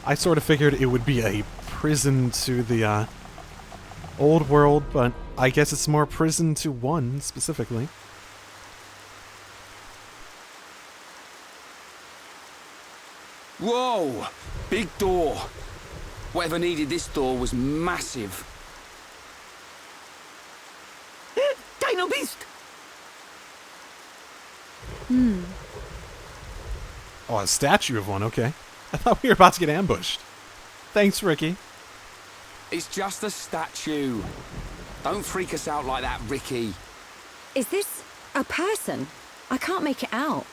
I sort of figured it would be a prison to the old world, but I guess it's more prison to one specifically. Whoa! Big door. Whatever needed this door was massive. Dino Beast! Oh, a statue of one, okay. I thought we were about to get ambushed. Thanks, Ricky. It's just a statue. Don't freak us out like that, Ricky. Is this a person? I can't make it out.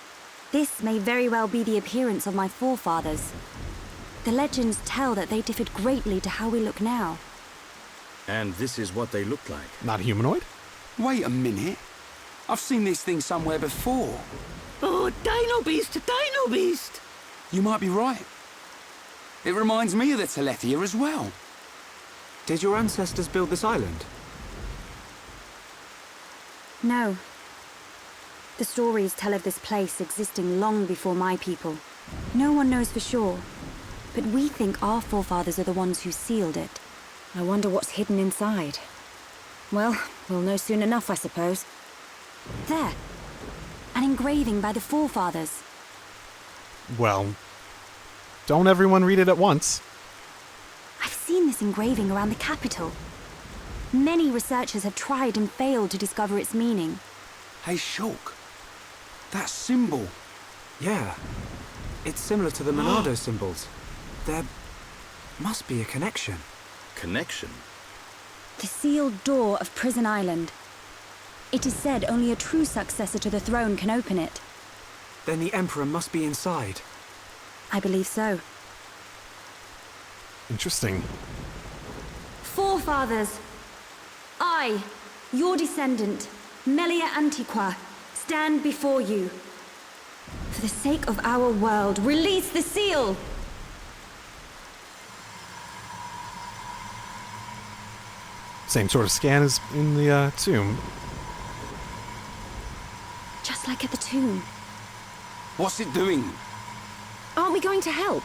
This may very well be the appearance of my forefathers. The legends tell that they differed greatly to how we look now. And this is what they look like. Not humanoid? Wait a minute. I've seen this thing somewhere before. Oh, Dino Beast, Dino Beast! You might be right. It reminds me of the Telethia as well. Did your ancestors build this island? No. The stories tell of this place existing long before my people. No one knows for sure, but we think our forefathers are the ones who sealed it. I wonder what's hidden inside. Well, we'll know soon enough, I suppose. There. An engraving by the forefathers. Well, don't everyone read it at once. I've seen this engraving around the capital. Many researchers have tried and failed to discover its meaning. Hey, Shulk. That symbol. Yeah. It's similar to the Monado symbols. There must be a connection. Connection? The sealed door of Prison Island. It is said only a true successor to the throne can open it. Then the Emperor must be inside. I believe so. Interesting. Forefathers! I, your descendant, Melia Antiqua, stand before you. For the sake of our world, release the seal! Same sort of scan as in the tomb. Just like at the tomb. What's it doing? Aren't we going to help?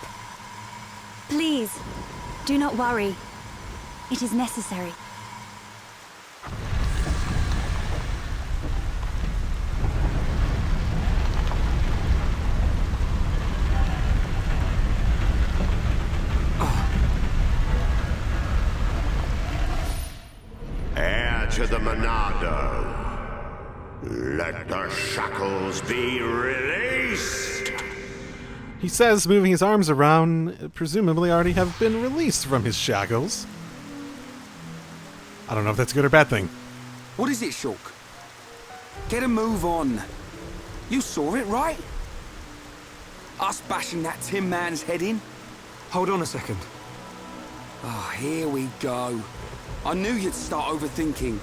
Please, do not worry. It is necessary. Heir to the Monado. Let the shackles be released! He says, moving his arms around, presumably already have been released from his shackles. I don't know if that's a good or bad thing. What is it, Shulk? Get a move on. You saw it, right? Us bashing that Tin Man's head in? Hold on a second. Oh, here we go. I knew you'd start overthinking.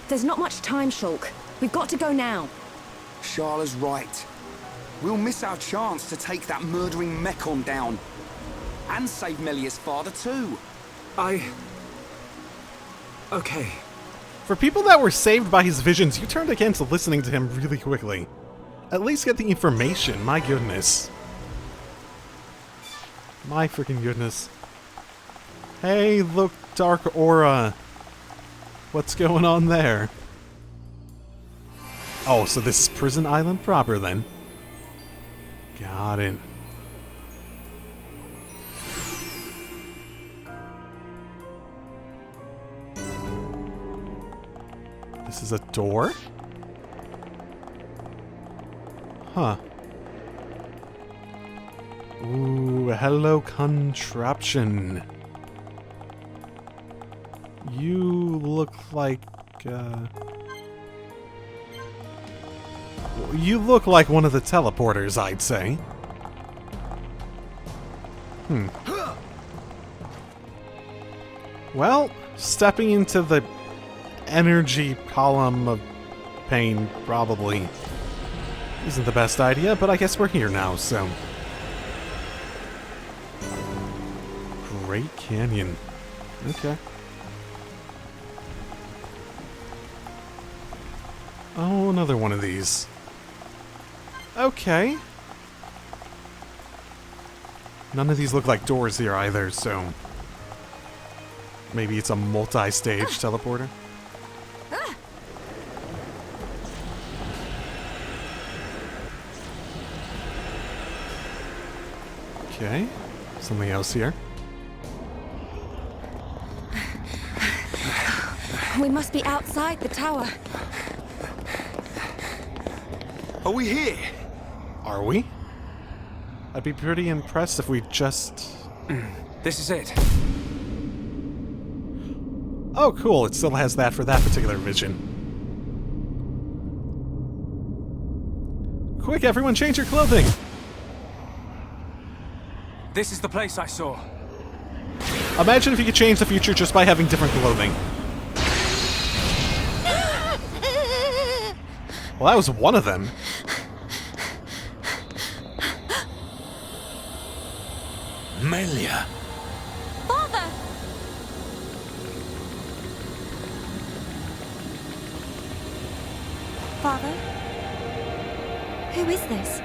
There's not much time, Shulk. We've got to go now. Sharla's right. We'll miss our chance to take that murdering Mechon down. And save Melia's father, too. Okay. For people that were saved by his visions, you turned against listening to him really quickly. At least get the information, my goodness. My freaking goodness. Hey, look, Dark Aura. What's going on there? Oh, so this is Prison Island proper, then. Got it. This is a door? Huh. Ooh, hello, contraption. You look like, you look like one of the teleporters, I'd say. Well, stepping into the energy column of pain probably isn't the best idea, but I guess we're here now, so... Great Canyon. Okay. Oh, another one of these. Okay. None of these look like doors here either, so... maybe it's a multi-stage teleporter? Okay. Something else here. We must be outside the tower. Are we here? Are we? I'd be pretty impressed if we just... This is it. Oh, cool. It still has that for that particular vision. Quick, everyone, change your clothing! This is the place I saw. Imagine if you could change the future just by having different clothing. Well, that was one of them. Melia. Father! Father? Who is this?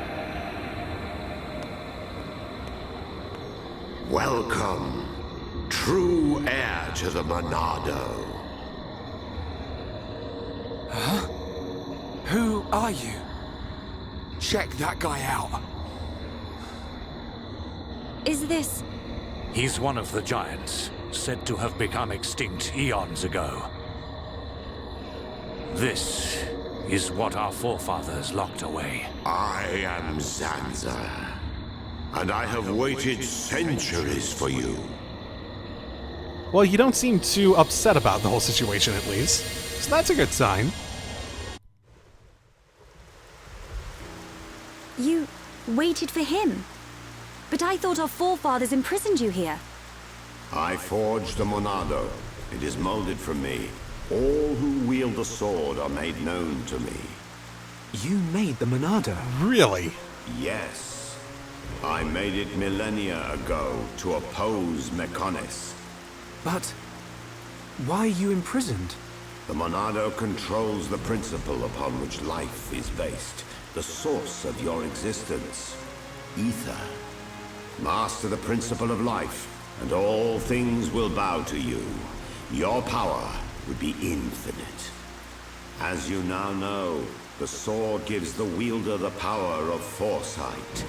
Welcome, true heir to the Monado. Who are you? Check that guy out. Is this... He's one of the giants, said to have become extinct eons ago. This is what our forefathers locked away. I am Zanza, and I have waited centuries for you. Well, you don't seem too upset about the whole situation, at least. So that's a good sign. You waited for him? But I thought our forefathers imprisoned you here. I forged the Monado. It is molded from me. All who wield the sword are made known to me. You made the Monado. Really? Yes. I made it millennia ago to oppose Mechonis. But why are you imprisoned? The Monado controls the principle upon which life is based, the source of your existence, ether. Master the principle of life, and all things will bow to you. Your power would be infinite. As you now know, the sword gives the wielder the power of foresight.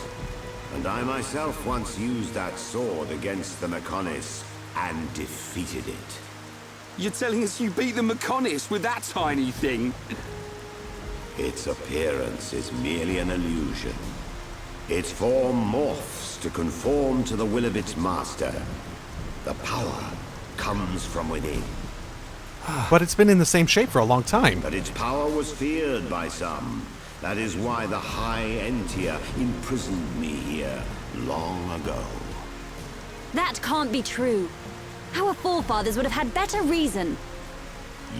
And I myself once used that sword against the Mechonis and defeated it. You're telling us you beat the Mechonis with that tiny thing? Its appearance is merely an illusion. Its form morphs to conform to the will of its master. The power comes from within. But it's been in the same shape for a long time. But its power was feared by some. That is why the High Entia imprisoned me here long ago. That can't be true. Our forefathers would have had better reason.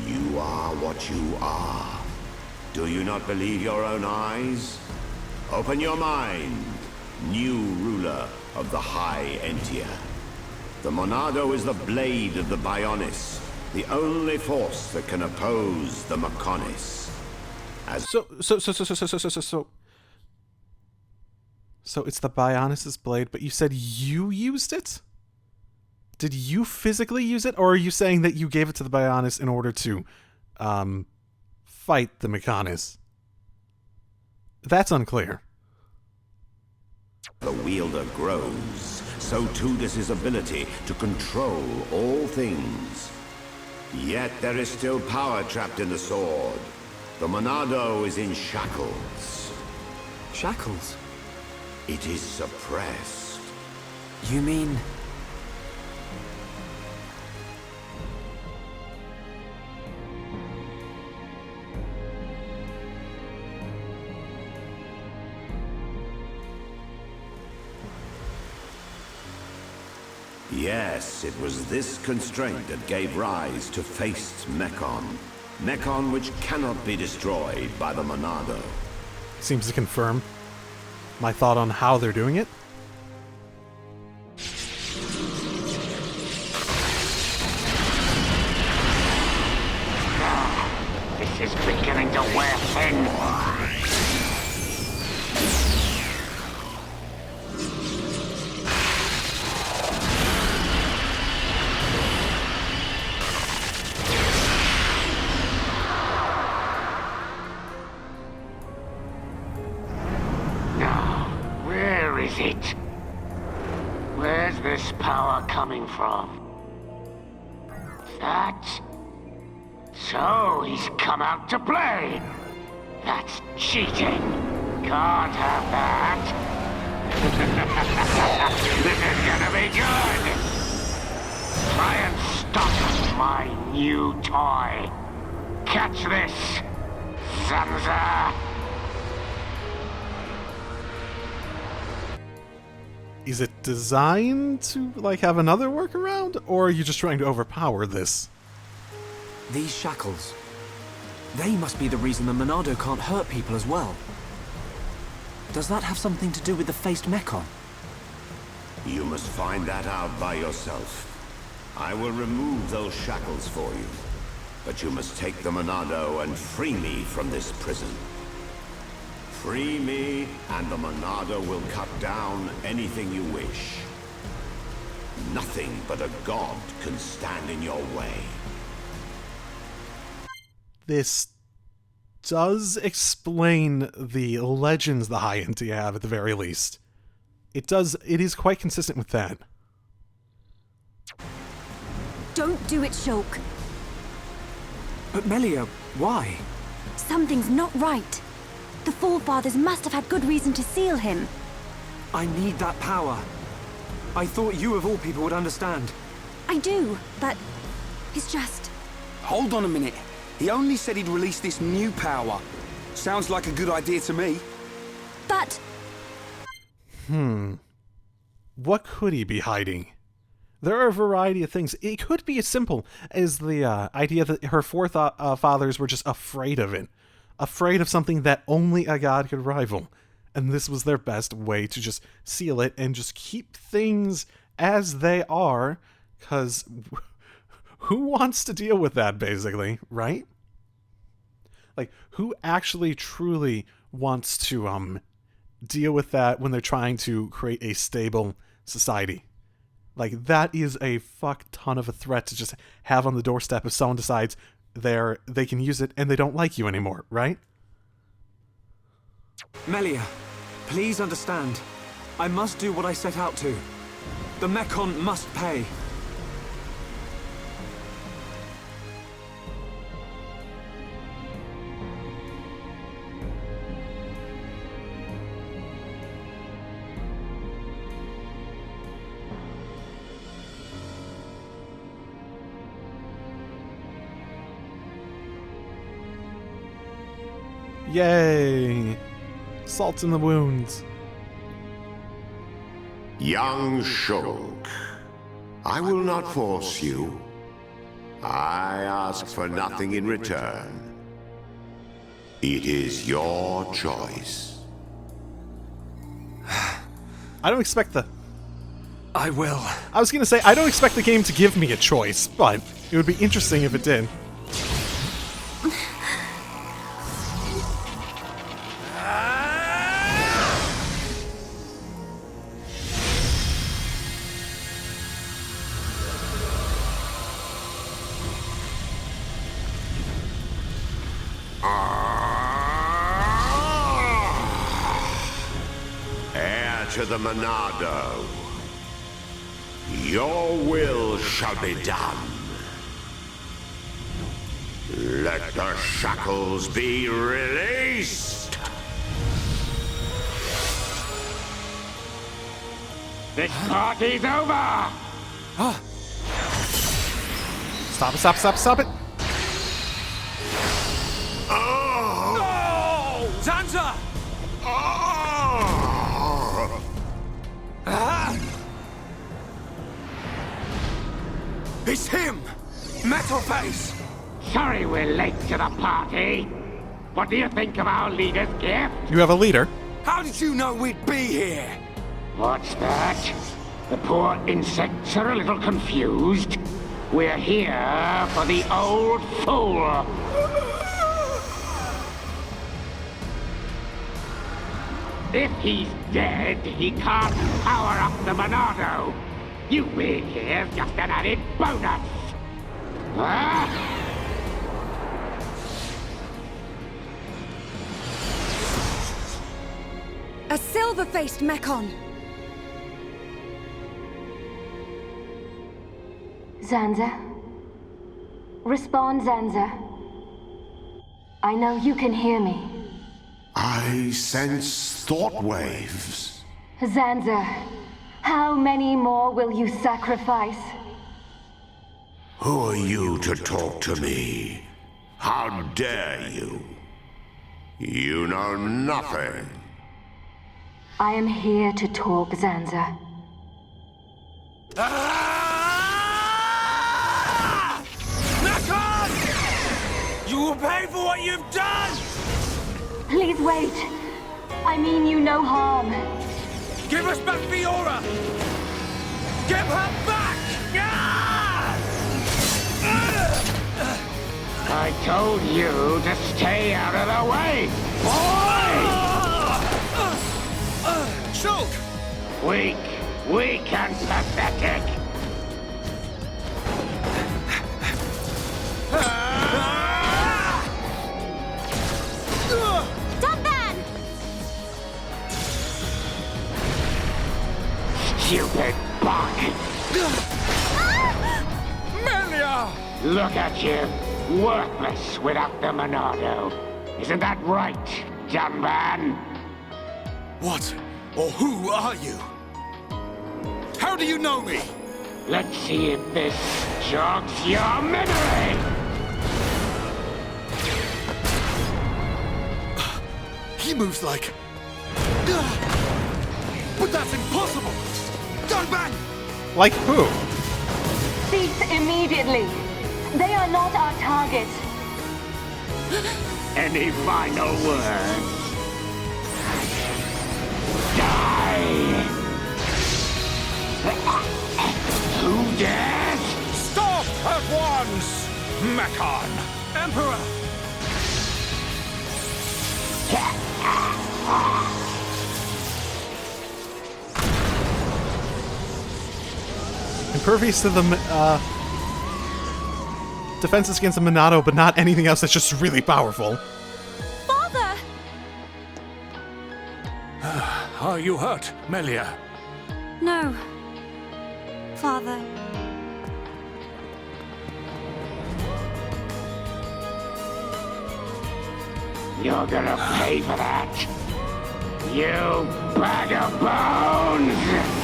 You are what you are. Do you not believe your own eyes? Open your mind, new ruler of the High Entia. The Monado is the blade of the Bionis, the only force that can oppose the Mechonis. So it's the Bionis' blade, but you said you used it? Did you physically use it, or are you saying that you gave it to the Bionis in order to, fight the Mechonis? That's unclear. The wielder grows, so too does his ability to control all things. Yet there is still power trapped in the sword. The Monado is in shackles. Shackles? It is suppressed. You mean... Yes, it was this constraint that gave rise to Faced Mechon. Mechon which cannot be destroyed by the Monado. Seems to confirm my thought on how they're doing it. face is beginning to wear thin. Now, where is it? Where's this power coming from? That? So he's come out to play. That's cheating. Can't have that. This is gonna be good. Try and stop my new toy. Catch this, Zanza. Is it designed to, like, have another workaround? Or are you just trying to overpower this? These shackles. They must be the reason the Monado can't hurt people as well. Does that have something to do with the faced Mechon? You must find that out by yourself. I will remove those shackles for you. But you must take the Monado and free me from this prison. Free me, and the Monado will cut down anything you wish. Nothing but a god can stand in your way. This does explain the legends the High Enti have, at the very least. It is quite consistent with that. Don't do it, Shulk. But Melia, why? Something's not right. The Forefathers must have had good reason to seal him. I need that power. I thought you of all people would understand. I do, but it's just... Hold on a minute. He only said he'd release this new power. Sounds like a good idea to me. But... What could he be hiding? There are a variety of things. It could be as simple as the idea that her forefathers were just afraid of it. Afraid of something that only a god could rival. And this was their best way to just seal it and just keep things as they are. Because who wants to deal with that, basically, right? Like, who actually truly wants to deal with that when they're trying to create a stable society? Like, that is a fuck ton of a threat to just have on the doorstep if someone decides they can use it and they don't like you anymore, right? Melia, please understand. I must do what I set out to. The Mechon must pay. Yay! Salt in the wounds. Young Shulk, I will not force you. I ask for nothing in return. It is your choice. I don't expect I will. I was gonna say, I don't expect the game to give me a choice, but it would be interesting if it did. Heir to the Monado, your will shall be done. Let the shackles be released. This party's over! Stop it, stop, stop, stop it! No! Zanza! It's him! Metal Face! Sorry we're late to the party. What do you think of our leader's gift? You have a leader. How did you know we'd be here? What's that? The poor insects are a little confused. We're here for the old fool. If he's dead, he can't power up the Monado. You being here's just an added bonus. Huh? A silver-faced Mechon! Zanza? Respond, Zanza. I know you can hear me. I sense thought waves. Zanza, how many more will you sacrifice? Who are you to talk to me? How dare you? You know nothing. I am here to talk, Zanza. Nakon! You will pay for what you've done! Please wait. I mean you no harm. Give us back Fiora! Give her back! I told you to stay out of the way, boy! Shulk! Weak and pathetic. Dunban! Stupid buck. Melia! Look at you, worthless without the Monado. Isn't that right, Dunban? What or who are you? How do you know me? Let's see if this jogs your memory. He moves like... But that's impossible! Dunban! Like who? Cease immediately. They are not our target. Any final words? Die! Who dares? Stop at once, Mechon! Emperor! Impervious to the defenses against the Monado, but not anything else that's just really powerful. Father! Are you hurt, Melia? No. Father. You're gonna pay for that. You bag of bones!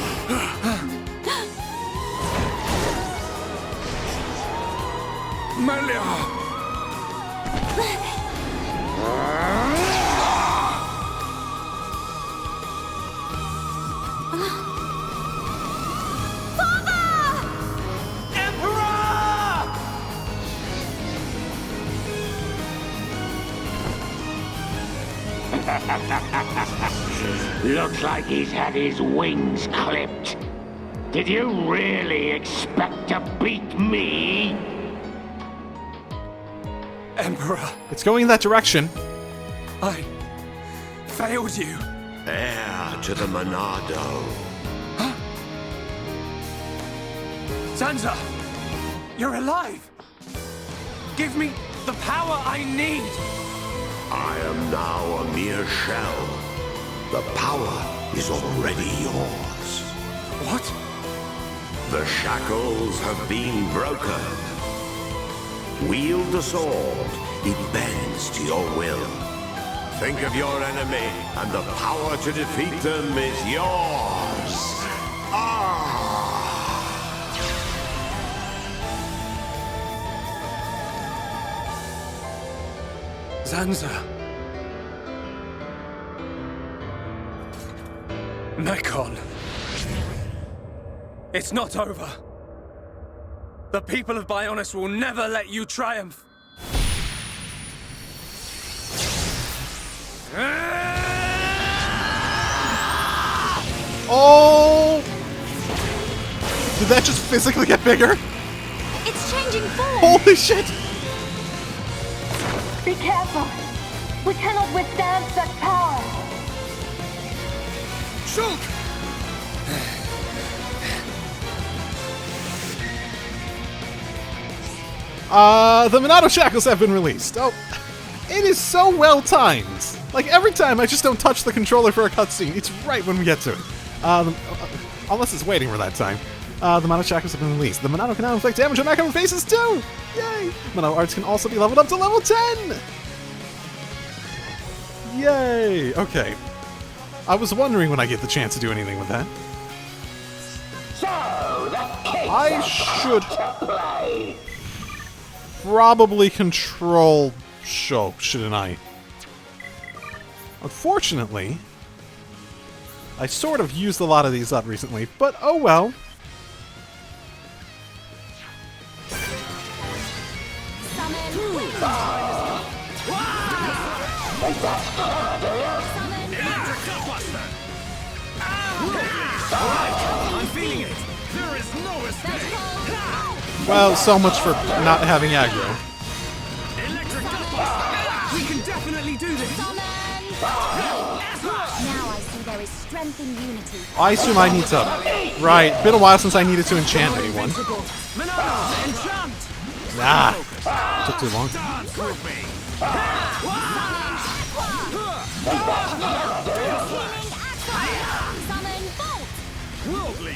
Melia! Looks like he's had his wings clipped. Did you really expect to beat me? Emperor, It's going in that direction. I failed you. Heir to the Monado. Zanza, you're alive. Give me the power I need. I am now a mere shell. The power is already yours. What? The shackles have been broken. Wield the sword, it bends to your will. Think of your enemy, and the power to defeat them is yours. Zanza. Mechon. It's not over. The people of Bionis will never let you triumph. Oh! Did that just physically get bigger? It's changing form! Holy shit! Be careful. We cannot withstand such power. Shulk! The Monado Shackles have been released. Oh, it is so well timed. Like, every time I just don't touch the controller for a cutscene. It's right when we get to it. Unless it's waiting for that time. The Monado Shackles have been released. The Monado can now inflict damage on backcover faces too! Yay! Monado arts can also be leveled up to level 10! Yay! Okay. I was wondering when I get the chance to do anything with that. I should probably control Shulk, shouldn't I? Unfortunately, I sort of used a lot of these up recently, but oh well. I'm feeling it. There is no escape. Well, so much for not having aggro. We can definitely do this. Now I see there is strength in unity. I assume I need to... Right, been a while since I needed to enchant anyone. Monado, enchant. Nah, took too long. Dance with me. Worldly.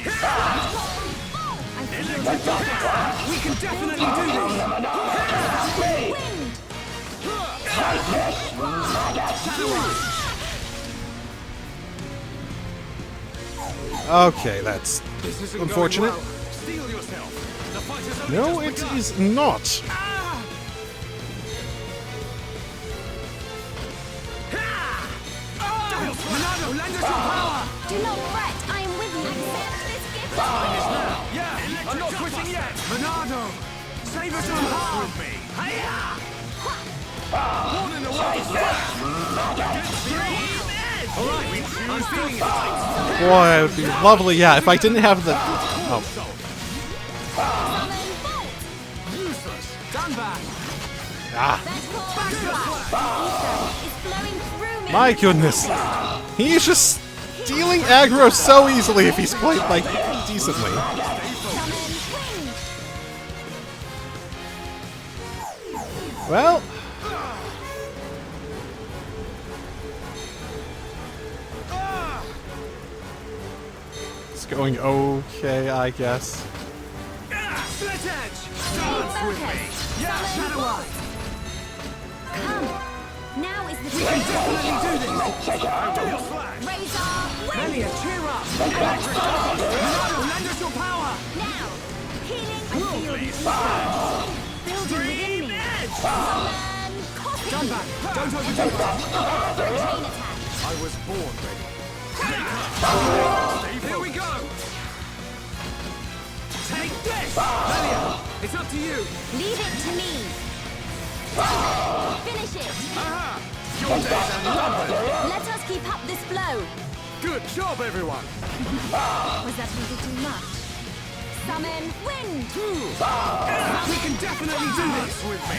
We can definitely do this. Okay, that's unfortunate. Steel yourself. The fight is only No, just it begun. is not. Monado, lend us your power. Do not fret, I am with you. Accept this gift. Time is now. Yeah, I'm not quitting yet. Monado, save us from harm. With me. Born in the world. All right, I'm feeling it. Boy, it would be lovely, yeah, if I didn't have the... Oh, Useless. Done back. ah, Is flowing through me. my goodness. He's just stealing aggro so easily if he's played, like, decently. Well... It's going okay, I guess. Split edge. Dance with me. Yeah, Shadow Eye. Come. Now is the We can definitely time. do this. Double slash. Razor, wind. Melia, cheer up. Electric dance. Monado, lend us your power. Now. Healing. I feel Please. building within me. And cosmic. Done back. Don't overdo it. Chain attack. I was born ready. Here we go. Take this. Melia, it's up to you. Leave it to me. Finish it. Aha. Your days are numbered. Let us keep up this flow. Good job, everyone. Was that a little too much? Summon wind. We can definitely do this with me.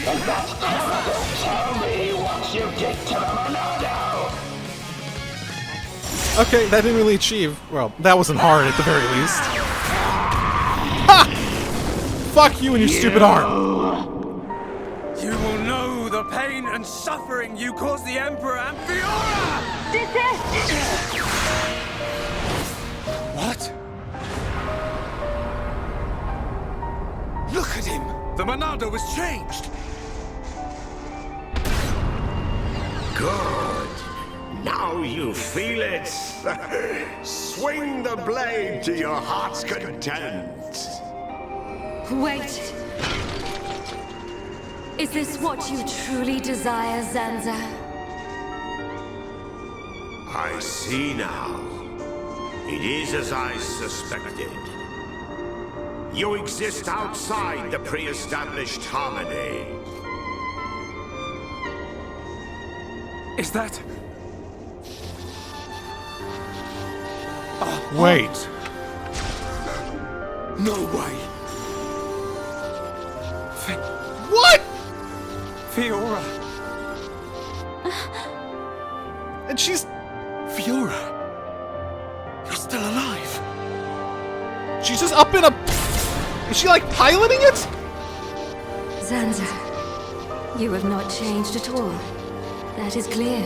Okay, that didn't really achieve... Well, that wasn't hard at the very least. Ha! Fuck you and your stupid arm. You will know the pain and suffering you caused the Emperor and Fiora! What? Look at him! The Monado was changed! Good. Now you feel it. Swing the blade to your heart's content. Wait. Is this what you truly desire, Zanza? I see now. It is as I suspected. You exist outside the pre-established harmony. Is that... Wait. No way! What? Fiora! And she's... Fiora! still alive. She's just up in a... Is she, like, piloting it? Zanza, you have not changed at all. That is clear.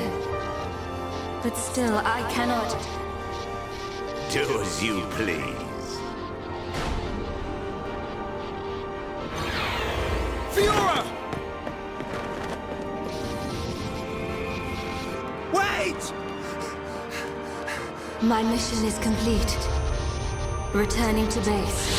But still, I cannot... Do as you please. Fiora! Wait! My mission is complete. Returning to base.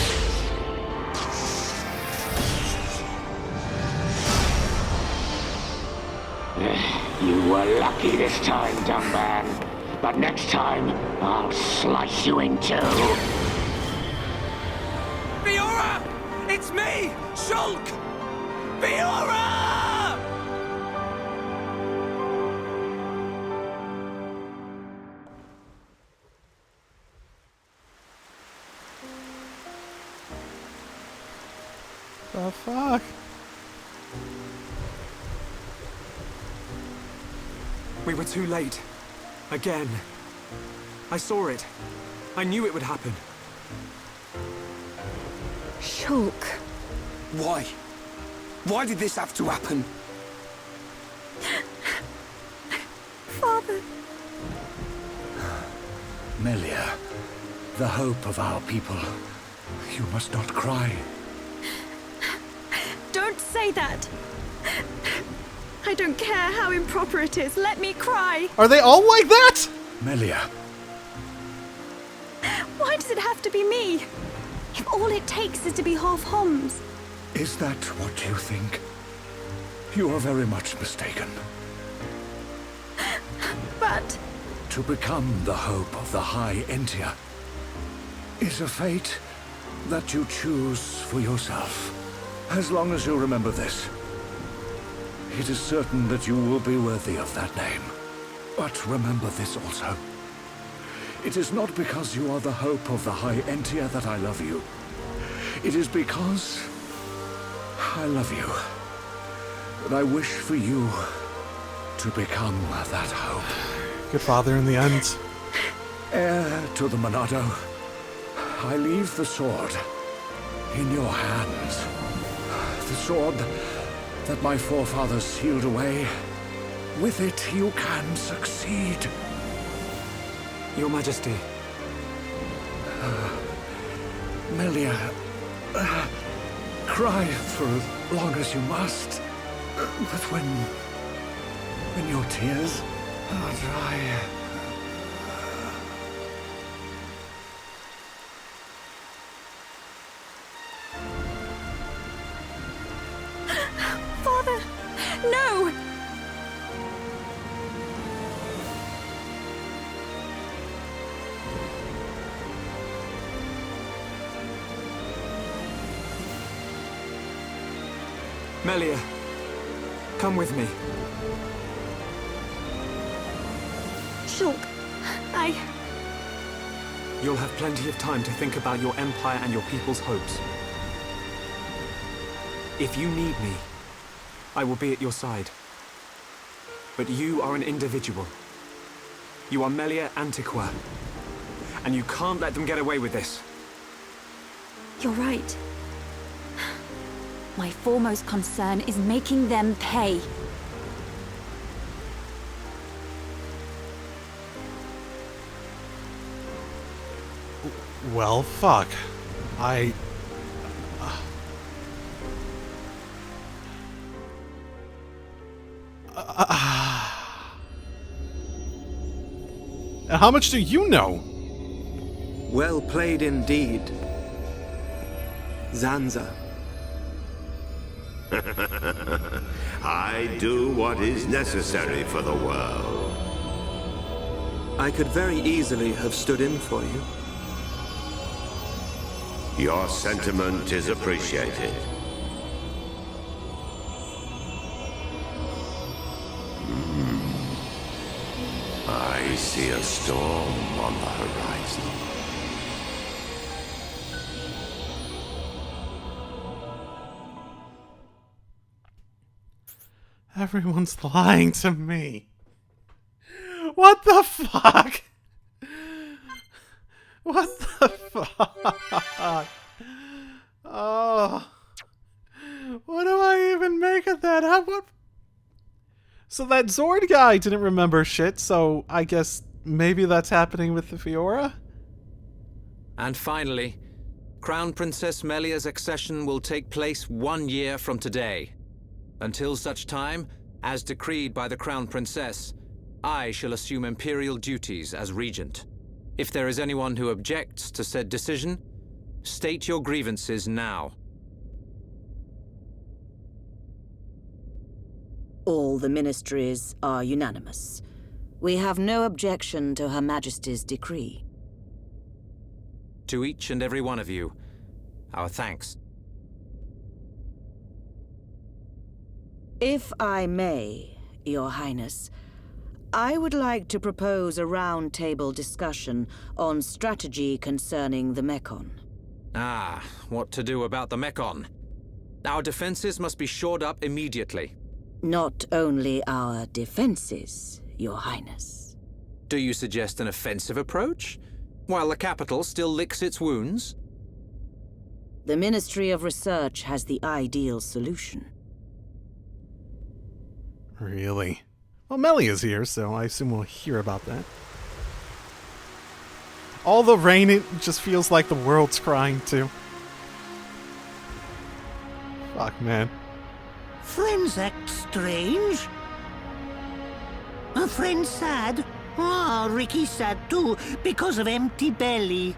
You were lucky this time, dumb man. But next time, I'll slice you in two. Fiora! It's me, Shulk! Fiora! The fuck? We were too late. Again. I saw it. I knew it would happen. Shulk. Why? Why did this have to happen? Father. Melia, the hope of our people. You must not cry. Don't say that. I don't care how improper it is. Let me cry. Are they all like that? Melia. Why does it have to be me? If all it takes is to be half Homs. Is that what you think? You are very much mistaken. But... To become the hope of the High Entia is a fate that you choose for yourself. As long as you remember this, it is certain that you will be worthy of that name. But remember this also. It is not because you are the hope of the High Entia that I love you. It is because I love you. That I wish for you to become that hope. Good father in the end. Heir to the Monado, I leave the sword in your hands. The sword that my forefathers sealed away. With it, you can succeed. Your Majesty. Melia, cry for as long as you must. But when your tears are dry... Father! No! Melia, come with me. Shulk, You'll have plenty of time to think about your empire and your people's hopes. If you need me, I will be at your side. But you are an individual. You are Melia Antiqua. And you can't let them get away with this. You're right. My foremost concern is making them pay. Well, fuck. And how much do you know? Well played indeed. Zanza. I do what is necessary for the world. I could very easily have stood in for you. Your sentiment is appreciated. I see a storm on the horizon. Everyone's lying to me. What the fuck? What the fuck? Oh. What do I even make of that? What? So that Zord guy didn't remember shit, so I guess maybe that's happening with the Fiora? And finally, Crown Princess Melia's accession will take place 1 year from today. Until such time, as decreed by the Crown Princess, I shall assume imperial duties as regent. If there is anyone who objects to said decision, state your grievances now. All the ministries are unanimous. We have no objection to Her Majesty's decree. To each and every one of you, our thanks. If I may, Your Highness, I would like to propose a round-table discussion on strategy concerning the Mekon. Ah, what to do about the Mekon? Our defenses must be shored up immediately. Not only our defenses, Your Highness. Do you suggest an offensive approach, while the capital still licks its wounds? The Ministry of Research has the ideal solution. Really? Well, Melia's here, so I assume we'll hear about that. All the rain, it just feels like the world's crying too. Fuck, man. Friends act strange. A friend sad? Ah, Ricky's sad too, because of empty belly.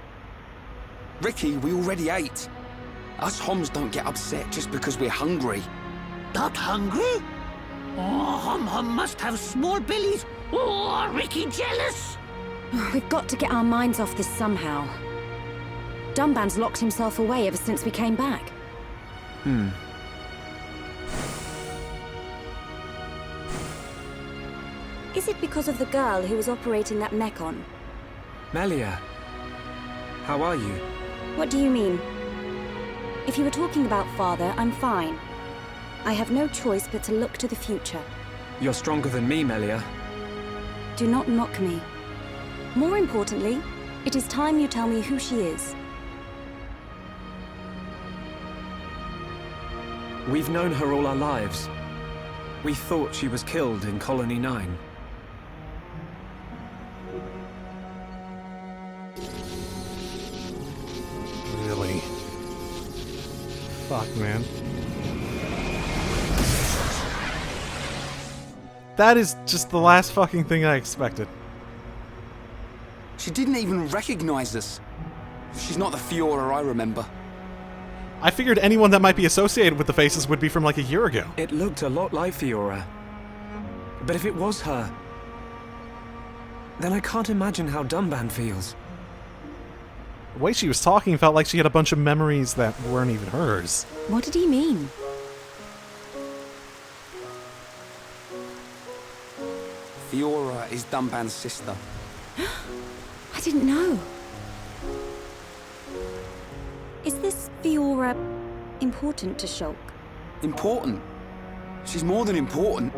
Ricky, we already ate. Us Homs don't get upset just because we're hungry. Not hungry? Oh, Hom must have small bellies. Oh, Ricky jealous. We've got to get our minds off this somehow. Dunban's locked himself away ever since we came back. Is it because of the girl who was operating that Mekon? Melia, how are you? What do you mean? If you were talking about father, I'm fine. I have no choice but to look to the future. You're stronger than me, Melia. Do not mock me. More importantly, it is time you tell me who she is. We've known her all our lives. We thought she was killed in Colony 9. Really? Fuck, man. That is just the last fucking thing I expected. She didn't even recognize us. She's not the Fiora I remember. I figured anyone that might be associated with the faces would be from like a year ago. It looked a lot like Fiora. But if it was her, then I can't imagine how Dunban feels. The way she was talking felt like she had a bunch of memories that weren't even hers. What did he mean? Fiora is Dunban's sister. I didn't know. Is this Fiora important to Shulk? Important? She's more than important.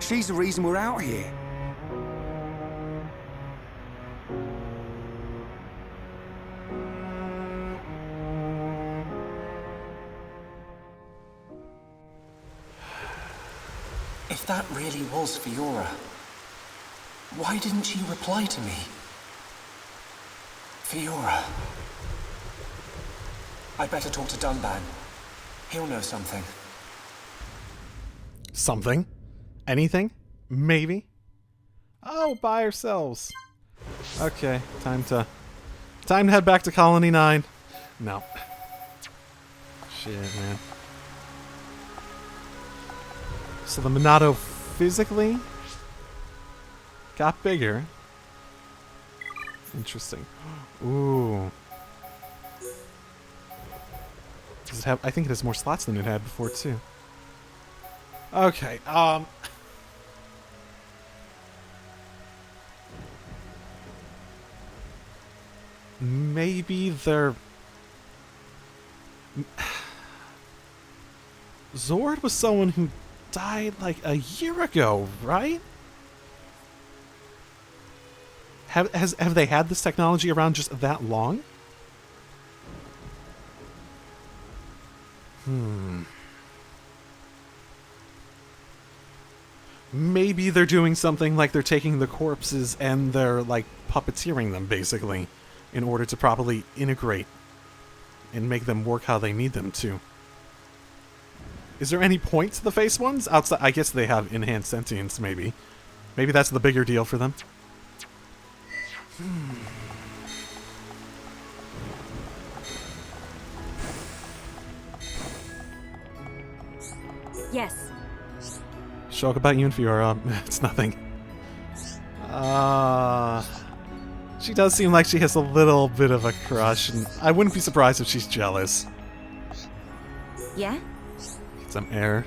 She's the reason we're out here. If that really was Fiora, why didn't she reply to me? Fiora. I'd better talk to Dunban. He'll know something. Something? Anything? Maybe? Oh, by ourselves. Okay, time to head back to Colony 9. No. Shit, man. So the Monado physically got bigger. Interesting. Ooh. Does it have? I think it has more slots than it had before too. Okay. Maybe they're. Zord was someone who died like a year ago, right? Have they had this technology around just that long? Maybe they're doing something like they're taking the corpses and they're, like, puppeteering them, basically, in order to properly integrate and make them work how they need them to. Is there any point to the face ones? Outside, I guess they have enhanced sentience, maybe. Maybe that's the bigger deal for them. Yes. Shulk, about you and Fiora. It's nothing. She does seem like she has a little bit of a crush, and I wouldn't be surprised if she's jealous. Yeah? Some air.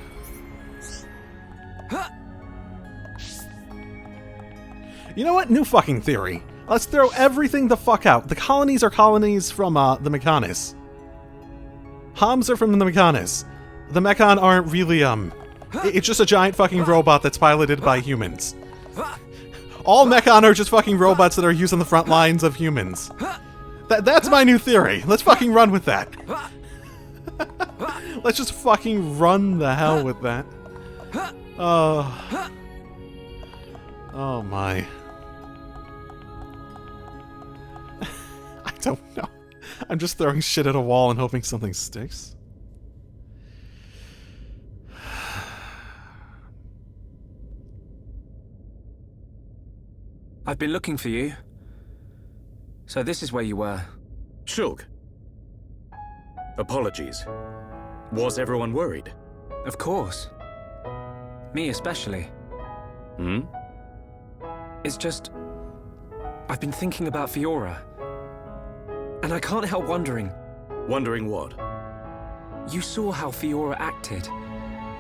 You know what? New fucking theory. Let's throw everything the fuck out. The colonies are colonies from the Mechanis. Homs are from the Mechanis. The Mechon aren't really, it's just a giant fucking robot that's piloted by humans. All Mechon are just fucking robots that are used on the front lines of humans. That's my new theory. Let's fucking run with that. Let's just fucking run the hell with that. Oh. Oh my. I don't know. I'm just throwing shit at a wall and hoping something sticks. I've been looking for you. So this is where you were. Shulk. Apologies. Was everyone worried? Of course. Me especially. Hmm? It's just... I've been thinking about Fiora. And I can't help wondering. Wondering what? You saw how Fiora acted.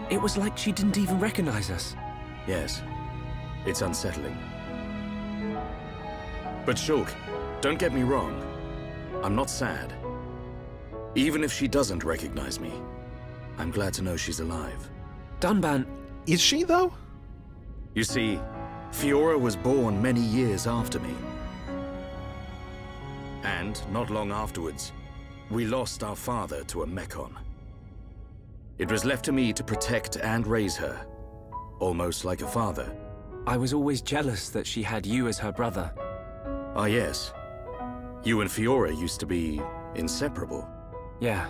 It was like she didn't even recognize us. Yes. It's unsettling. But Shulk, don't get me wrong. I'm not sad. Even if she doesn't recognize me, I'm glad to know she's alive. Dunban... Is she, though? You see, Fiora was born many years after me. And, not long afterwards, we lost our father to a Mechon. It was left to me to protect and raise her, almost like a father. I was always jealous that she had you as her brother. Ah, yes. You and Fiora used to be inseparable. Yeah.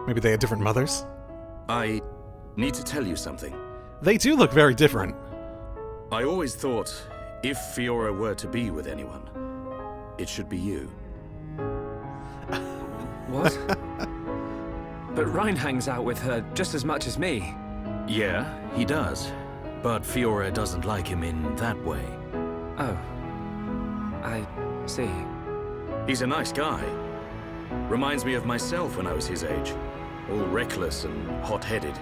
Maybe they had different mothers? I need to tell you something. They do look very different. I always thought, if Fiora were to be with anyone, it should be you. What? But Ryan hangs out with her just as much as me. Yeah, he does. But Fiora doesn't like him in that way. Oh. I see. He's a nice guy. Reminds me of myself when I was his age. All reckless and hot-headed.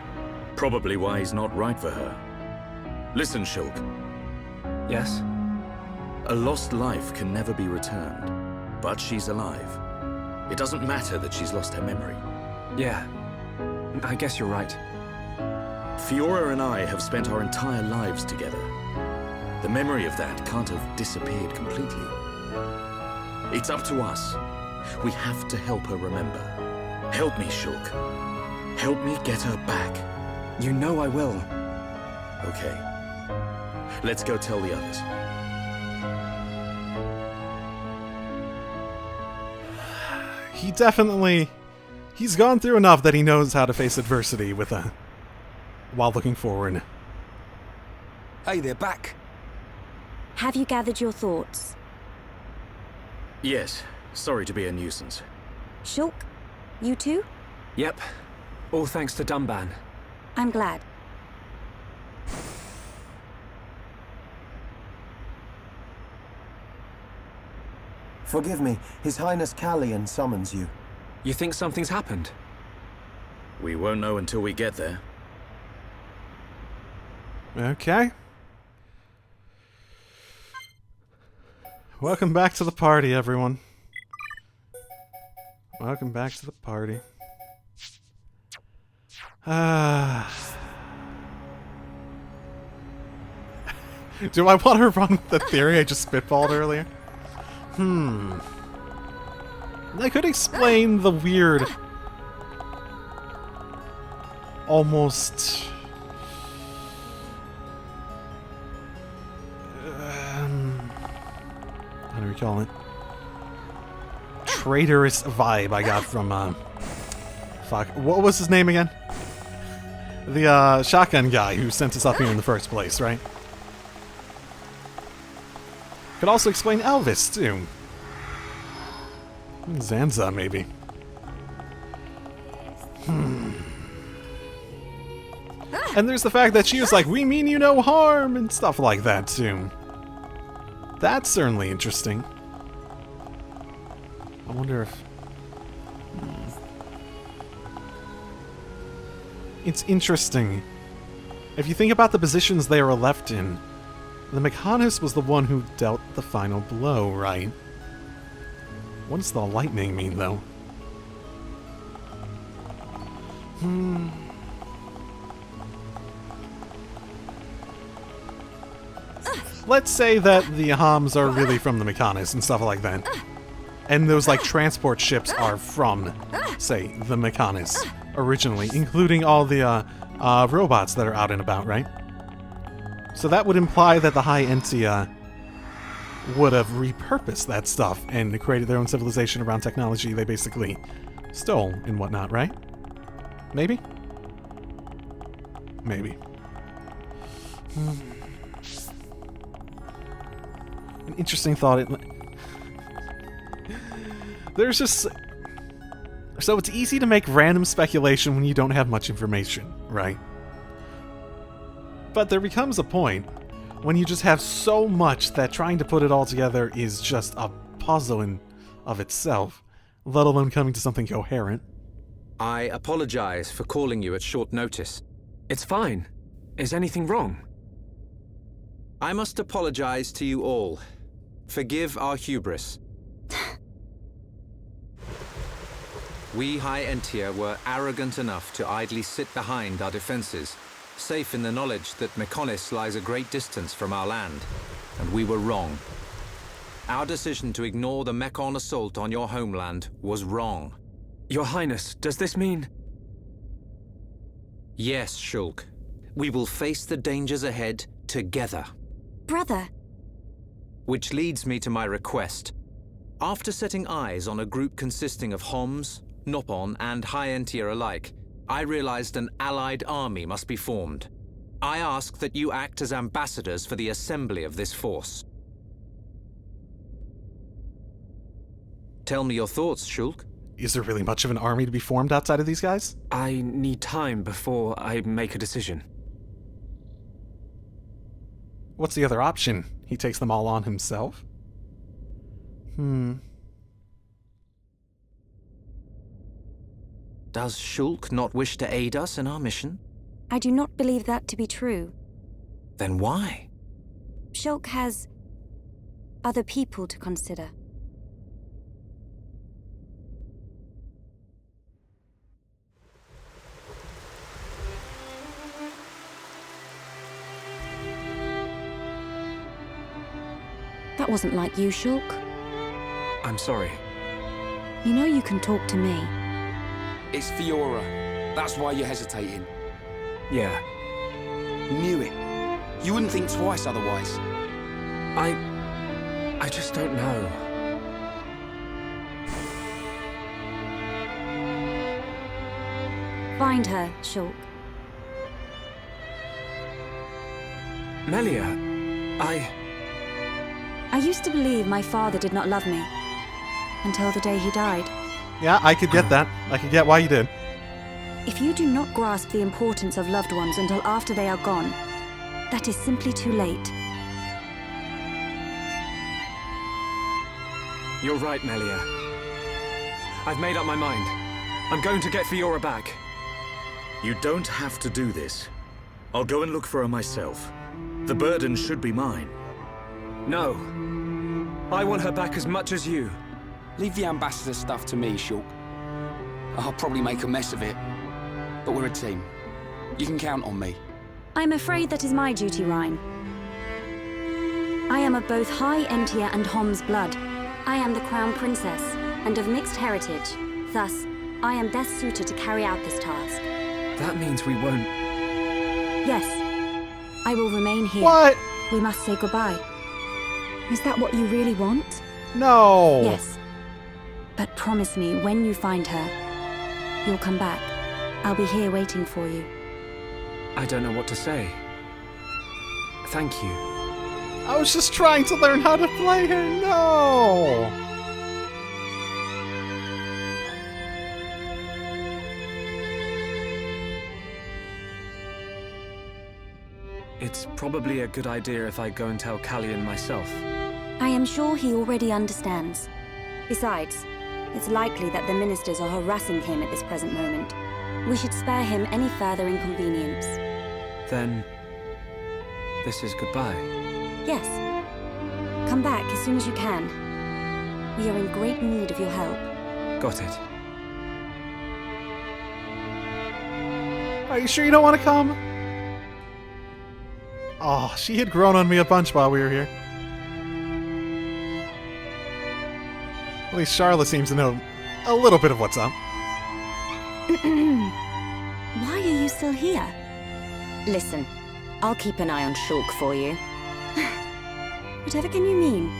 Probably why he's not right for her. Listen, Shulk. Yes? A lost life can never be returned. But she's alive. It doesn't matter that she's lost her memory. Yeah. I guess you're right. Fiora and I have spent our entire lives together. The memory of that can't have disappeared completely. It's up to us. We have to help her remember. Help me, Shulk. Help me get her back. You know I will. Okay. Let's go tell the others. He definitely... He's gone through enough that he knows how to face adversity with a... while looking forward. Hey, they're back. Have you gathered your thoughts? Yes. Sorry to be a nuisance. Shulk, you too? Yep. All thanks to Dunban. I'm glad. Forgive me, His Highness Callian summons you. You think something's happened? We won't know until we get there. Okay. Welcome back to the party, everyone. Welcome back to the party. Do I want to run with the theory I just spitballed earlier? I could explain the weird... almost... how do we call it? Traitorous vibe I got from, fuck. What was his name again? The, shotgun guy who sent us up here in the first place, right? Could also explain Elvis, too. Zanza, maybe. And there's the fact that she was like, we mean you no harm, and stuff like that, too. That's certainly interesting. I wonder if... It's interesting. If you think about the positions they were left in, the Mechonis was the one who dealt the final blow, right? What does the lightning mean, though? Let's say that the Hams are really from the Mechonis and stuff like that. And those, like, transport ships are from, say, the Mechonis originally, including all the robots that are out and about, right? So that would imply that the High Entia would have repurposed that stuff and created their own civilization around technology they basically stole and whatnot, right? Maybe? Maybe. An interesting thought. There's just... So it's easy to make random speculation when you don't have much information, right? But there becomes a point when you just have so much that trying to put it all together is just a puzzle in of itself, let alone coming to something coherent. I apologize for calling you at short notice. It's fine. Is anything wrong? I must apologize to you all. Forgive our hubris. We High Entia were arrogant enough to idly sit behind our defenses, safe in the knowledge that Mechonis lies a great distance from our land, and we were wrong. Our decision to ignore the Mechon assault on your homeland was wrong. Your Highness, does this mean... Yes, Shulk. We will face the dangers ahead together. Brother. Which leads me to my request. After setting eyes on a group consisting of Homs, Nopon, and High Entia alike, I realized an allied army must be formed. I ask that you act as ambassadors for the assembly of this force. Tell me your thoughts, Shulk. Is there really much of an army to be formed outside of these guys? I need time before I make a decision. What's the other option? He takes them all on himself? Does Shulk not wish to aid us in our mission? I do not believe that to be true. Then why? Shulk has other people to consider. That wasn't like you, Shulk. I'm sorry. You know you can talk to me. It's Fiora. That's why you're hesitating. Yeah. Knew it. You wouldn't think twice otherwise. I just don't know. Find her, Shulk. Melia, I used to believe my father did not love me. Until the day he died. Yeah, I could get that. I could get why you did. If you do not grasp the importance of loved ones until after they are gone, that is simply too late. You're right, Melia. I've made up my mind. I'm going to get Fiora back. You don't have to do this. I'll go and look for her myself. The burden should be mine. No. I want her back as much as you. Leave the ambassador stuff to me, Shulk. I'll probably make a mess of it. But we're a team. You can count on me. I'm afraid that is my duty, Ryan. I am of both High Entia and Hom's blood. I am the Crown Princess, and of mixed heritage. Thus, I am best suited to carry out this task. That means we won't... Yes. I will remain here. What? We must say goodbye. Is that what you really want? No. Yes. But promise me, when you find her, you'll come back. I'll be here waiting for you. I don't know what to say. Thank you. I was just trying to learn how to play her. No. It's probably a good idea if I go and tell Callion myself. I am sure he already understands. Besides, it's likely that the ministers are harassing him at this present moment. We should spare him any further inconvenience. Then... this is goodbye. Yes. Come back as soon as you can. We are in great need of your help. Got it. Are you sure you don't want to come? Oh, she had grown on me a bunch while we were here. At least Charlotte seems to know a little bit of what's up. Why are you still here? Listen, I'll keep an eye on Shulk for you. Whatever can you mean?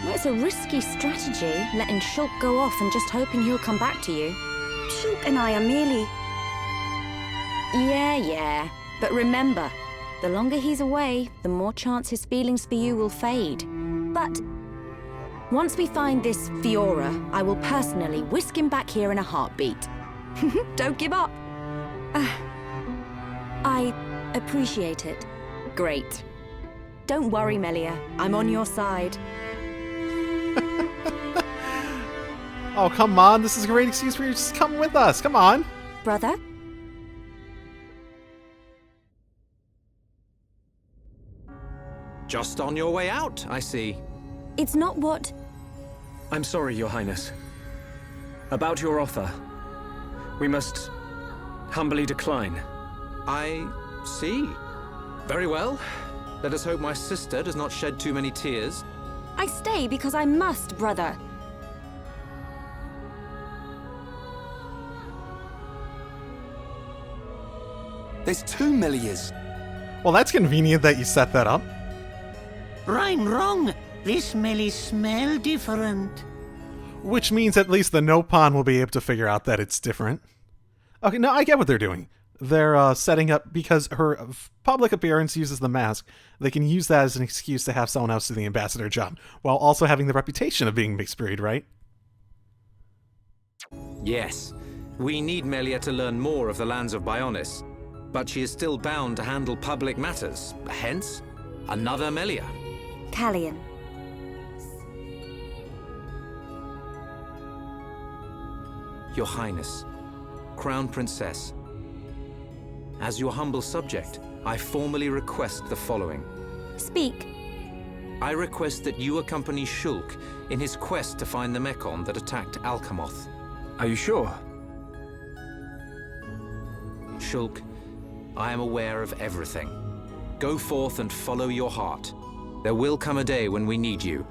Well, it's a risky strategy, letting Shulk go off and just hoping he'll come back to you. Shulk and I are merely... Yeah. But remember, the longer he's away, the more chance his feelings for you will fade. But once we find this Fiora, I will personally whisk him back here in a heartbeat. Don't give up. I appreciate it. Great. Don't worry, Melia. I'm on your side. Oh, come on. This is a great excuse for you to just come with us. Come on. Brother? Just on your way out, I see. It's not what... I'm sorry, Your Highness. About your offer, we must humbly decline. I see. Very well. Let us hope my sister does not shed too many tears. I stay because I must, brother. There's 2 Melias. Well, that's convenient that you set that up. Right, wrong. This Melly smell different. Which means at least the Nopon will be able to figure out that it's different. Okay, no, I get what they're doing. They're setting up, because her public appearance uses the mask, they can use that as an excuse to have someone else do the ambassador job, while also having the reputation of being mixed breed, right? Yes. We need Melia to learn more of the lands of Bionis, but she is still bound to handle public matters, hence, another Melia. Callion. Your Highness, Crown Princess, as your humble subject, I formally request the following. Speak. I request that you accompany Shulk in his quest to find the Mechon that attacked Alcamoth. Are you sure? Shulk, I am aware of everything. Go forth and follow your heart. There will come a day when we need you,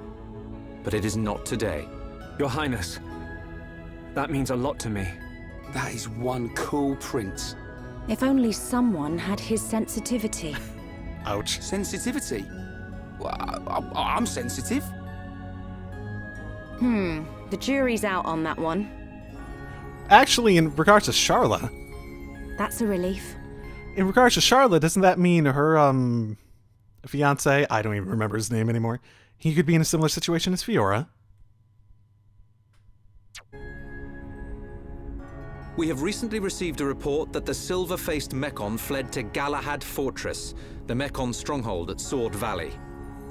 but it is not today. Your Highness, that means a lot to me. That is one cool prince. If only someone had his sensitivity. Ouch. Sensitivity? Well, I'm sensitive. The jury's out on that one. Actually, in regards to Charla, That's a relief. in regards to Charla, doesn't that mean her, fiance, I don't even remember his name anymore, he could be in a similar situation as Fiora? We have recently received a report that the silver-faced Mechon fled to Galahad Fortress, the Mechon stronghold at Sword Valley.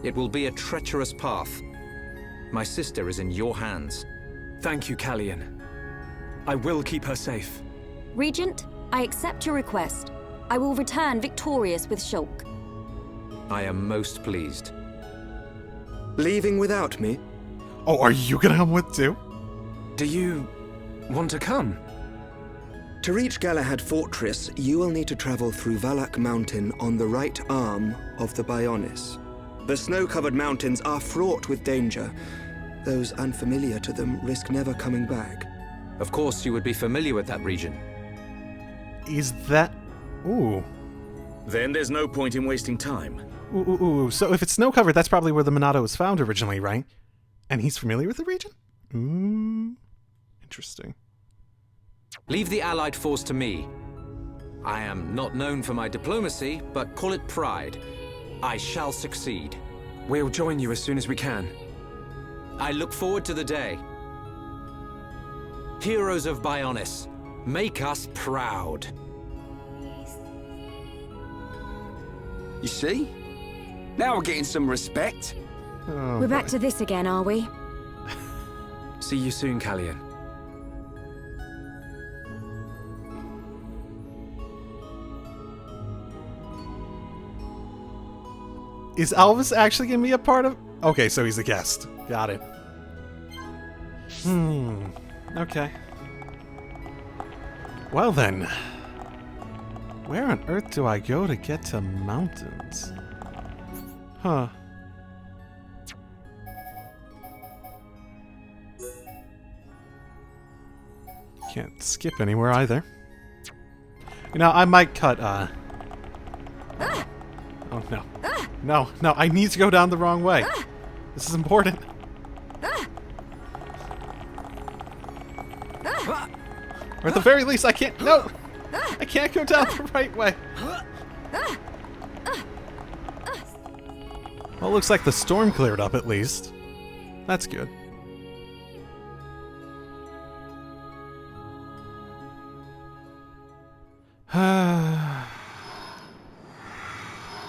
It will be a treacherous path. My sister is in your hands. Thank you, Callion. I will keep her safe. Regent, I accept your request. I will return victorious with Shulk. I am most pleased. Leaving without me? Oh, are you gonna come with too? Do you want to come? To reach Galahad Fortress, you will need to travel through Valak Mountain on the right arm of the Bionis. The snow-covered mountains are fraught with danger. Those unfamiliar to them risk never coming back. Of course you would be familiar with that region. Is that... Ooh. Then there's no point in wasting time. Ooh. So if it's snow-covered, that's probably where the Monado was found originally, right? And he's familiar with the region? Interesting. Leave the Allied force to me. I am not known for my diplomacy, but call it pride. I shall succeed. We'll join you as soon as we can. I look forward to the day. Heroes of Bionis, make us proud. You see? Now we're getting some respect. Oh, We're back to this again, are we? See you soon, Callian. Is Elvis actually going to be a part of... Okay, so he's a guest. Got it. Okay. Well then. Where on earth do I go to get to mountains? Huh. Can't skip anywhere either. You know, I might cut, Oh, no. No, I need to go down the wrong way. This is important. Or at the very least, I can't... No! I can't go down the right way. Well, it looks like the storm cleared up at least. That's good.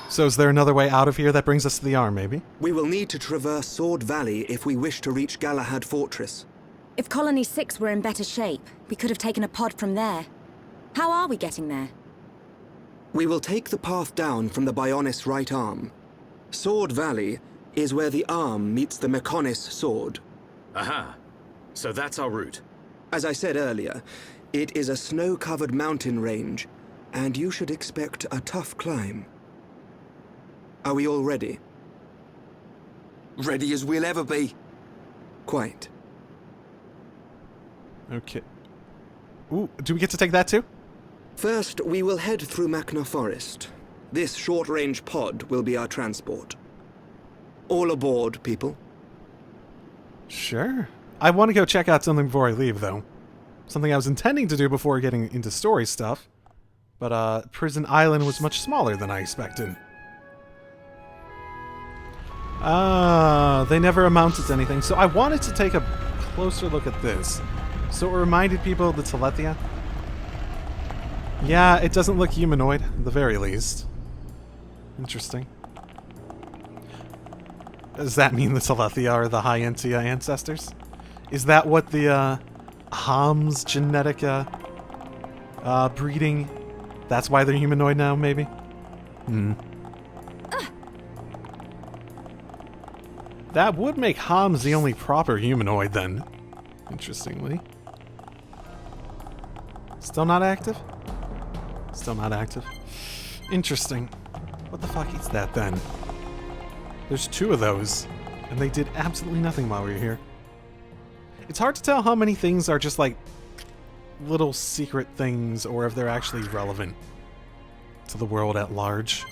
So is there another way out of here that brings us to the arm, maybe? We will need to traverse Sword Valley if we wish to reach Galahad Fortress. If Colony 6 were in better shape, we could have taken a pod from there. How are we getting there? We will take the path down from the Bionis right arm. Sword Valley is where the arm meets the Mechonis sword. Aha. So that's our route. As I said earlier, it is a snow-covered mountain range, and you should expect a tough climb. Are we all ready? Ready as we'll ever be. Quite. Okay. Ooh, do we get to take that too? First, we will head through Machna Forest. This short-range pod will be our transport. All aboard, people. Sure. I want to go check out something before I leave, though. Something I was intending to do before getting into story stuff. But, Prison Island was much smaller than I expected. They never amounted to anything. So I wanted to take a closer look at this. So it reminded people of the Telethia. Yeah, it doesn't look humanoid, at the very least. Interesting. Does that mean the Telethia are the High Entia ancestors? Is that what the, Ham's genetic, breeding? That's why they're humanoid now, maybe? That would make Ham's the only proper humanoid, then. Interestingly. Still not active? Still not active. Interesting. What the fuck is that, then? There's two of those, and they did absolutely nothing while we were here. It's hard to tell how many things are just, like, little secret things, or if they're actually relevant to the world at large.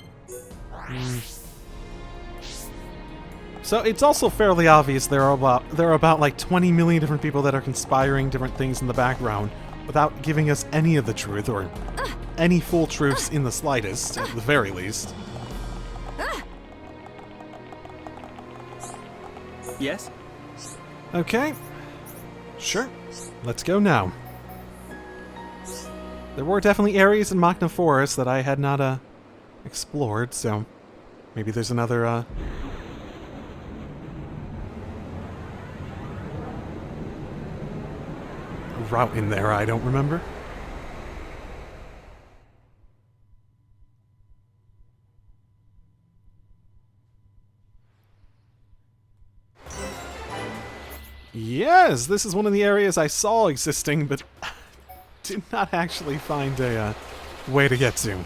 So it's also fairly obvious there are about like 20 million different people that are conspiring different things in the background without giving us any of the truth, or any full truths in the slightest, at the very least. Yes? Okay. Sure. Let's go now. There were definitely areas in Machna Forest that I had not, explored, so maybe there's another, route in there I don't remember. Yes, this is one of the areas I saw existing, but did not actually find a way to get to.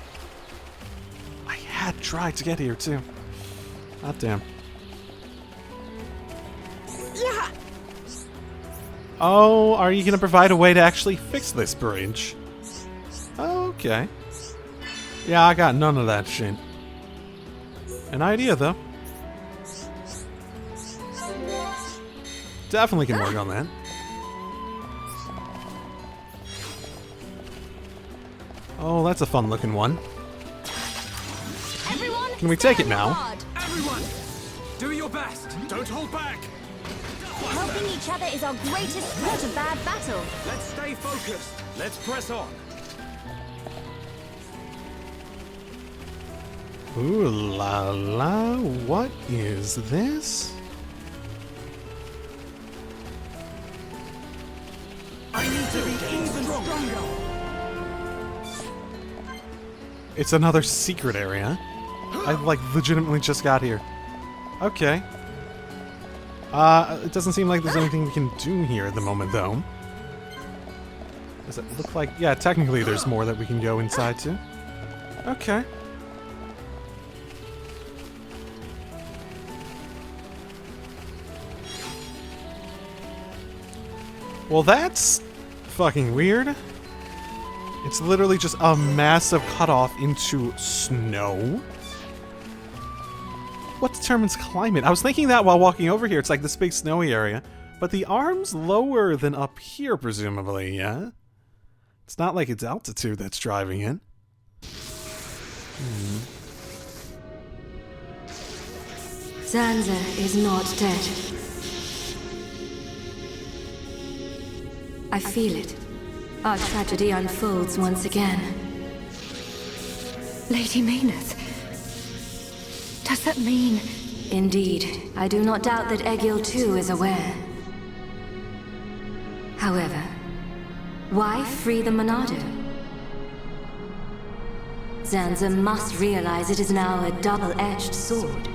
I had tried to get here too. God damn. Oh, are you gonna provide a way to actually fix this bridge? Okay. Yeah, I got none of that shit. An idea, though. Definitely can work on that. Oh, that's a fun-looking one. Can we take it now? Everyone, do your best. Don't hold back. Helping each other is our greatest threat of bad battle. Let's stay focused. Let's press on. Ooh la la, what is this? I need to be even stronger. It's another secret area. I, like, legitimately just got here. Okay. It doesn't seem like there's anything we can do here at the moment, though. Does it look like... Yeah, technically there's more that we can go inside to. Okay. Well, that's fucking weird. It's literally just a massive cutoff into snow. What determines climate? I was thinking that while walking over here. It's like this big snowy area. But the arm's lower than up here, presumably, yeah? It's not like it's altitude that's driving it. Zanza is not dead. I feel it. Our tragedy unfolds once again. Lady Maynard. Does that mean... Indeed. I do not doubt that Egil too is aware. However, why free the Monado? Zanza must realize it is now a double-edged sword.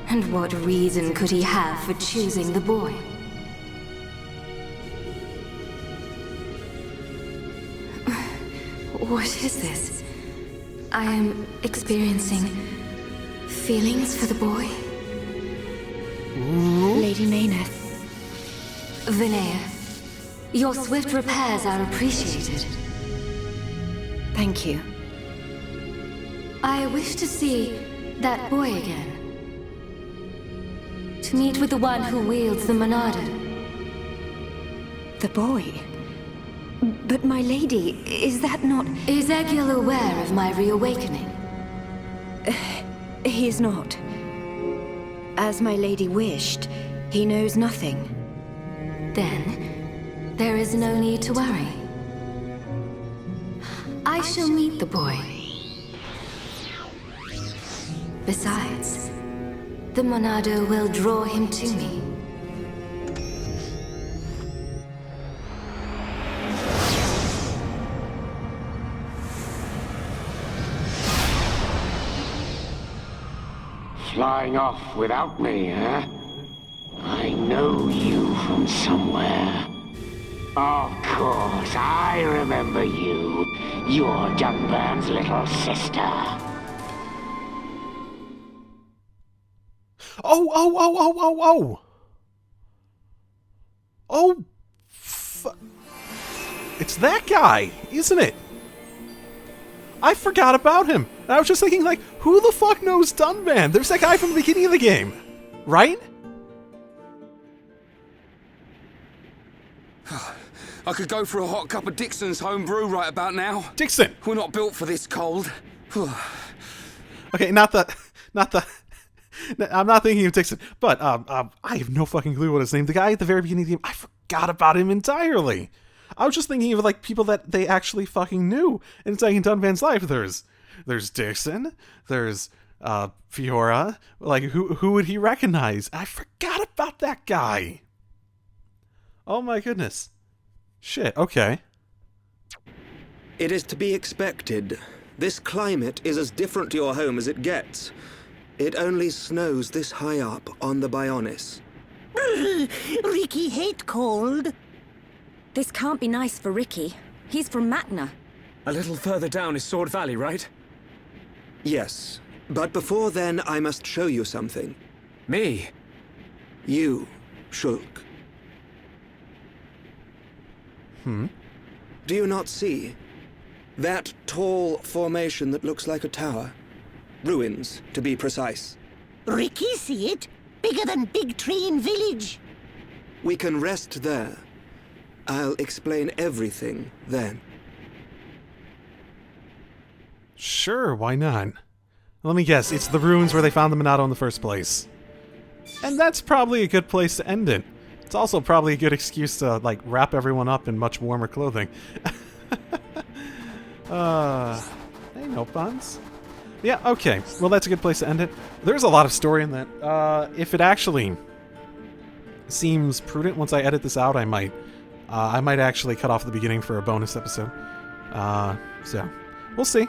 And what reason could he have for choosing the boy? What is this? I am experiencing feelings for the boy. Lady Maynard. Vinaya, your swift repairs are appreciated. Thank you. I wish to see that boy again. To meet with the one who wields the Monado. The boy? But my lady, is that not... Is Egil aware of my reawakening? He is not. As my lady wished, he knows nothing. Then, there is no need to worry. I shall meet the boy. Besides, the Monado will draw him to me. Flying off without me, huh? I know you from somewhere. Of course, I remember you. You're Dunban's little sister. Oh! It's that guy, isn't it? I forgot about him. And I was just thinking, like, who the fuck knows Dunban? There's that guy from the beginning of the game, right? I could go for a hot cup of Dixon's home brew right about now. Dixon! We're not built for this cold. Okay, not the... I'm not thinking of Dixon, but I have no fucking clue what his name. The guy at the very beginning of the game, I forgot about him entirely. I was just thinking of, like, people that they actually fucking knew. And it's like in Dunban's life, there's Dixon, there's Fiora. Like, who would he recognize? I forgot about that guy. Oh my goodness. Shit, okay. It is to be expected. This climate is as different to your home as it gets. It only snows this high up on the Bionis. Ricky hate cold. This can't be nice for Ricky. He's from Matna. A little further down is Sword Valley, right? Yes. But before then, I must show you something. Me? You, Shulk. Do you not see? That tall formation that looks like a tower? Ruins, to be precise. Ricky, see it? Bigger than Big Tree in Village. We can rest there. I'll explain everything then. Sure, why not? Let me guess, it's the ruins where they found the Monado in the first place. And that's probably a good place to end it. It's also probably a good excuse to, like, wrap everyone up in much warmer clothing. Hey, no puns. Yeah, okay. Well, that's a good place to end it. There's a lot of story in that. If it actually seems prudent once I edit this out, I might actually cut off the beginning for a bonus episode. So, we'll see.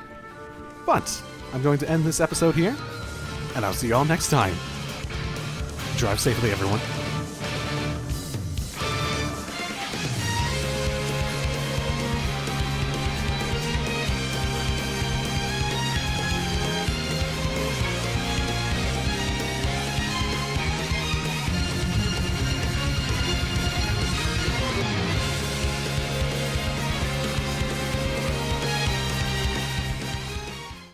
But I'm going to end this episode here, and I'll see you all next time. Drive safely, everyone.